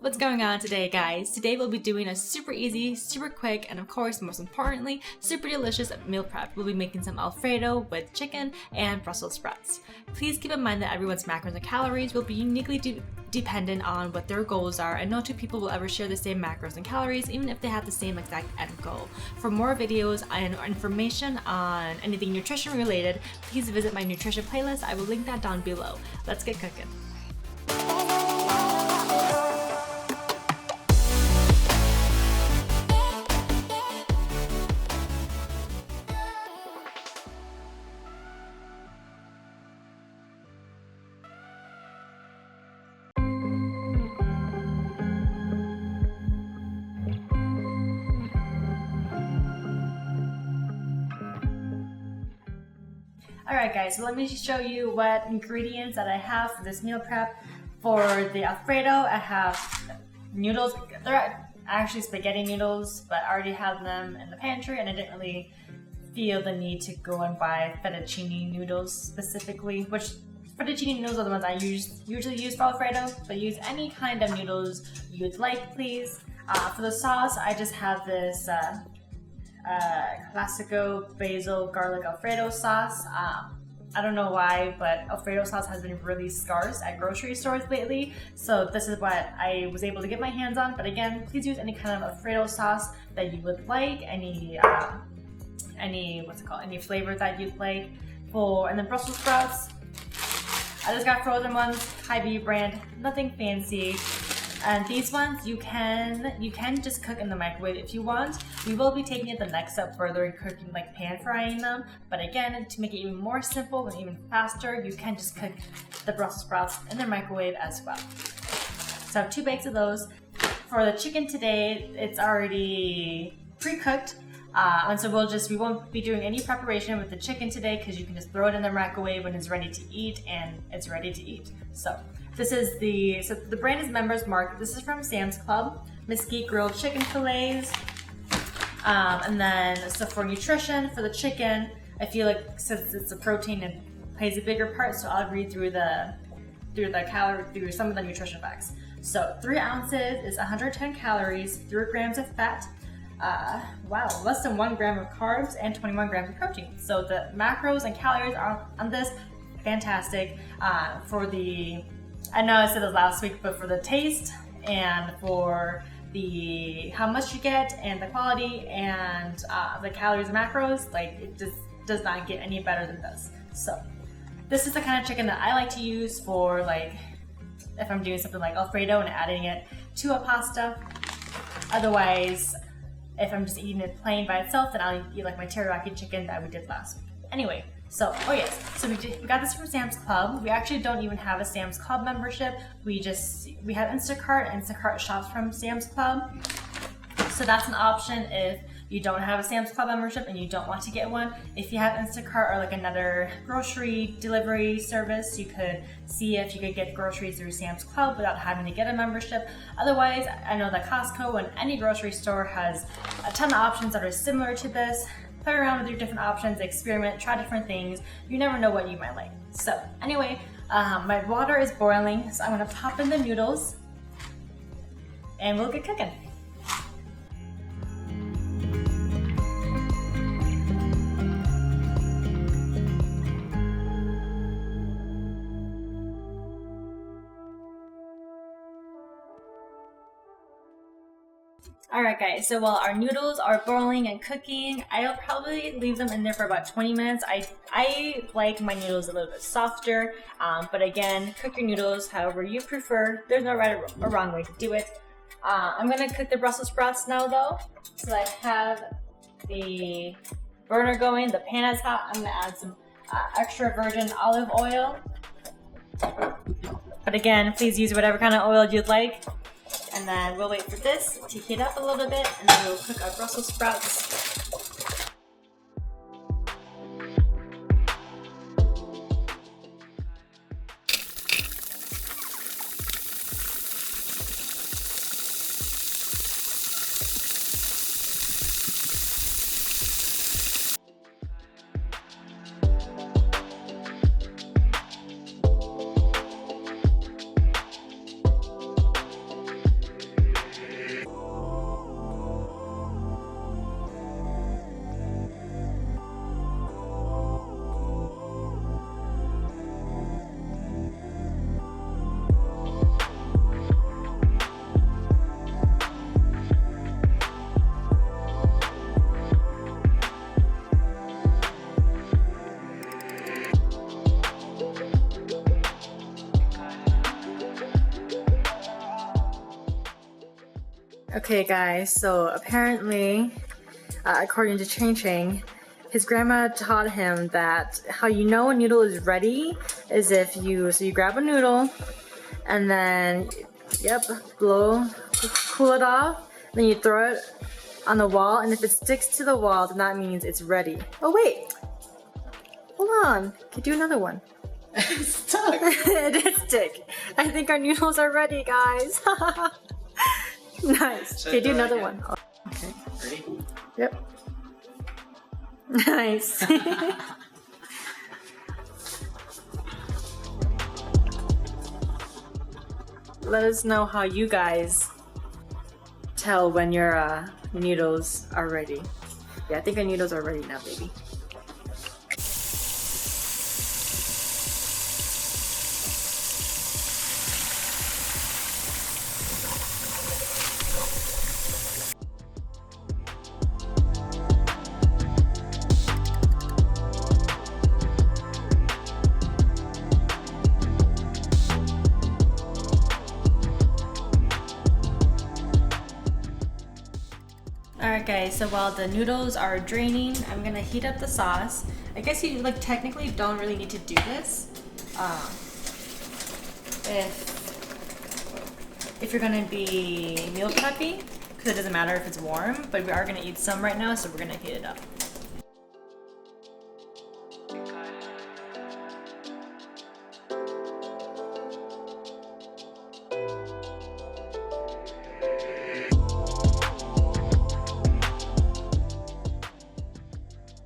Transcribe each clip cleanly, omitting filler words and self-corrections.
What's going on today, guys? Today we'll be doing a super easy, super quick, and of course, most importantly, super delicious meal prep. We'll be making some Alfredo with chicken and Brussels sprouts. Please keep in mind that everyone's macros and calories will be uniquely dependent on what their goals are, and no two people will ever share the same macros and calories, even if they have the same exact end goal. For more videos and information on anything nutrition related, please visit my nutrition playlist. I will link that down below. Let's get cooking. Alright guys, so let me show you what ingredients that I have for this meal prep. For the Alfredo, I have noodles. They're actually spaghetti noodles, but I already have them in the pantry and I didn't really feel the need to go and buy fettuccine noodles specifically, which fettuccine noodles are the ones I usually use for Alfredo, but use any kind of noodles you'd like, please. For the sauce, I just have this Classico basil garlic Alfredo sauce. I don't know why, but Alfredo sauce has been really scarce at grocery stores lately, so this is what I was able to get my hands on. But again, please use any kind of Alfredo sauce that you would like, any flavor that you'd like. And then Brussels sprouts, I just got frozen ones, Hy-Vee brand, nothing fancy. And these ones you can just cook in the microwave if you want. We will be taking it the next step further and cooking, like pan frying them. But again, to make it even more simple and even faster, you can just cook the Brussels sprouts in the microwave as well. So I have 2 bags of those. For the chicken today, it's already pre-cooked. And so we won't be doing any preparation with the chicken today because you can just throw it in the microwave when it's ready to eat, and it's ready to eat. So this is the brand is Members Mark. This is from Sam's Club. Mesquite grilled chicken fillets. And then, so for nutrition, for the chicken, I feel like since it's a protein, it plays a bigger part. So I'll read through some of the nutrition facts. So 3 ounces is 110 calories, 3 grams of fat. Less than 1 gram of carbs and 21 grams of protein. So the macros and calories are on this fantastic. I know I said this last week, but for the taste and for the how much you get and the quality and the calories and macros, like, it just does not get any better than this. So this is the kind of chicken that I like to use for, like, if I'm doing something like Alfredo and adding it to a pasta. Otherwise, if I'm just eating it plain by itself, then I'll eat like my teriyaki chicken that we did last week. Anyway, so we got this from Sam's Club. We actually don't even have a Sam's Club membership. We have Instacart. Instacart shops from Sam's Club. So that's an option if you don't have a Sam's Club membership and you don't want to get one. If you have Instacart or like another grocery delivery service, you could see if you could get groceries through Sam's Club without having to get a membership. Otherwise, I know that Costco and any grocery store has a ton of options that are similar to this. Play around with your different options, experiment, try different things. You never know what you might like. So anyway, my water is boiling, so I'm gonna pop in the noodles and we'll get cooking. Alright guys, so while our noodles are boiling and cooking, I'll probably leave them in there for about 20 minutes. I like my noodles a little bit softer, but again, cook your noodles however you prefer. There's no right or wrong way to do it. I'm going to cook the Brussels sprouts now though. So I have the burner going, the pan is hot. I'm going to add some extra virgin olive oil. But again, please use whatever kind of oil you'd like. And then we'll wait for this to heat up a little bit, and then we'll cook our Brussels sprouts. Okay guys, so apparently, according to Ching Ching, his grandma taught him that how you know a noodle is ready is if you grab a noodle and then, cool it off, then you throw it on the wall, and if it sticks to the wall, then that means it's ready. Oh wait, hold on, can do another one. It's stuck. It did stick. I think our noodles are ready, guys. Nice. Okay, do another one. Okay, ready? Yep. Nice. Let us know how you guys tell when your noodles are ready. Yeah, I think our noodles are ready now, baby. Alright guys, so while the noodles are draining, I'm gonna heat up the sauce. I guess you technically don't really need to do this. If you're gonna be meal prepping, because it doesn't matter if it's warm, but we are gonna eat some right now, so we're gonna heat it up.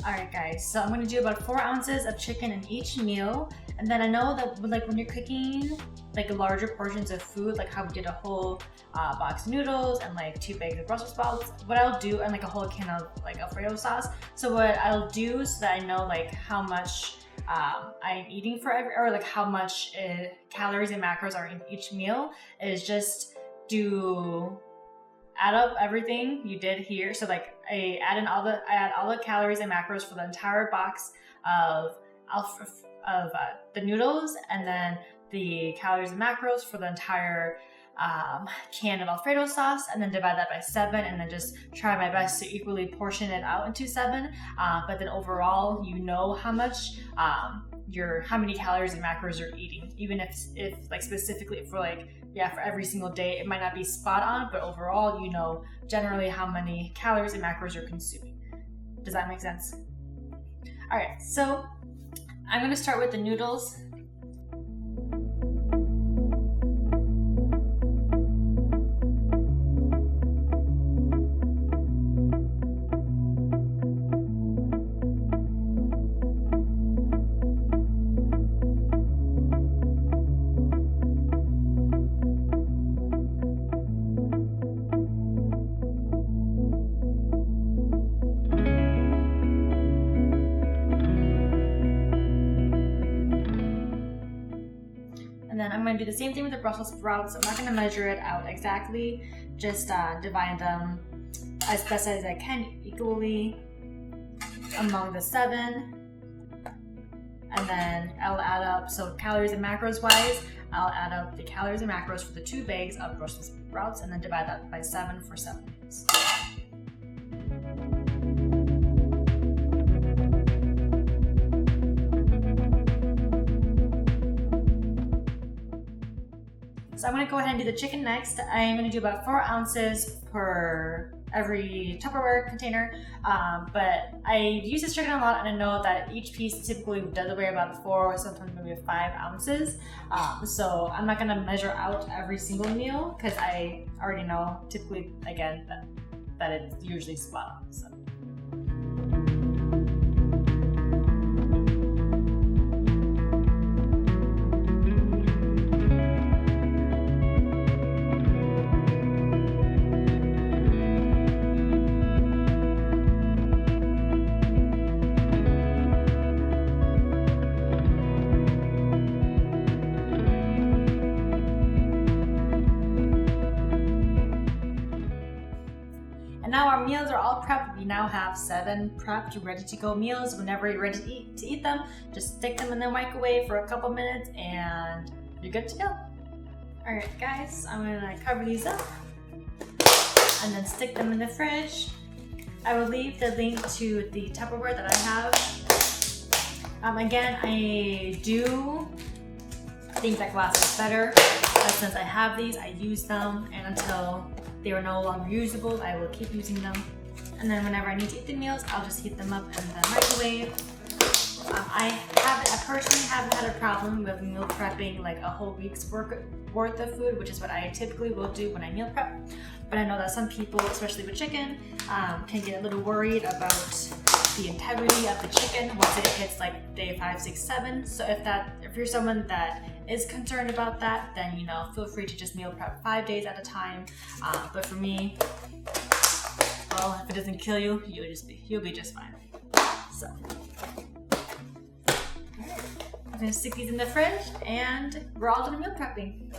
Alright guys, so I'm going to do about 4 ounces of chicken in each meal, and then I know that when you're cooking larger portions of food, like how we did a whole box of noodles and 2 bags of Brussels sprouts, what I'll do, and a whole can of Alfredo sauce, so what I'll do so that I know how much I'm eating for every, or how much calories and macros are in each meal, is just add up everything you did here. So I add all the calories and macros for the entire box of the noodles, and then the calories and macros for the entire can of Alfredo sauce, and then divide that by 7, and then just try my best to equally portion it out into 7. But then overall, you know how much how many calories and macros you're eating, even if specifically for for every single day, it might not be spot on, but overall, you know generally how many calories and macros you're consuming. Does that make sense? All right, so I'm gonna start with the noodles. Then I'm going to do the same thing with the Brussels sprouts. I'm not going to measure it out exactly, just divide them as best as I can equally among the 7. And then I'll add up, so calories and macros wise, I'll add up the calories and macros for the 2 bags of Brussels sprouts, and then divide that by 7 for 7 meals. So I'm going to go ahead and do the chicken next. I'm going to do about 4 ounces per every Tupperware container, but I use this chicken a lot, and I know that each piece typically does weigh about 4, sometimes maybe 5 ounces. So I'm not going to measure out every single meal, because I already know typically, again, that it's usually spot on. So. And now our meals are all prepped. We now have 7 prepped, ready to go meals. Whenever you're ready to eat them, just stick them in the microwave for a couple minutes and you're good to go. All right, guys, I'm gonna cover these up. and then stick them in the fridge. I will leave the link to the Tupperware that I have. Again, I do think that glass is better, but since I have these, I use them, and until they are no longer usable, I will keep using them. And then whenever I need to eat the meals, I'll just heat them up in the microwave. I personally haven't had a problem with meal prepping like a whole week's worth of food, which is what I typically will do when I meal prep. But I know that some people, especially with chicken, can get a little worried about the integrity of the chicken once it hits like day 5, 6, 7. So if you're someone that is concerned about that, then feel free to just meal prep 5 days at a time. But for me, well, if it doesn't kill you, you'll be just fine. So I'm gonna stick these in the fridge, and we're all done meal prepping.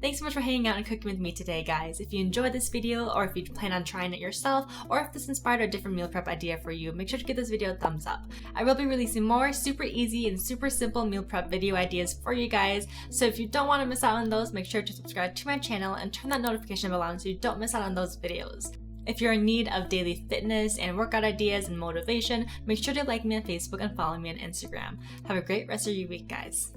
Thanks so much for hanging out and cooking with me today, guys. If you enjoyed this video, or if you plan on trying it yourself, or if this inspired a different meal prep idea for you, make sure to give this video a thumbs up. I will be releasing more super easy and super simple meal prep video ideas for you guys, so if you don't want to miss out on those, make sure to subscribe to my channel and turn that notification bell on so you don't miss out on those videos. If you're in need of daily fitness and workout ideas and motivation, make sure to like me on Facebook and follow me on Instagram. Have a great rest of your week, guys.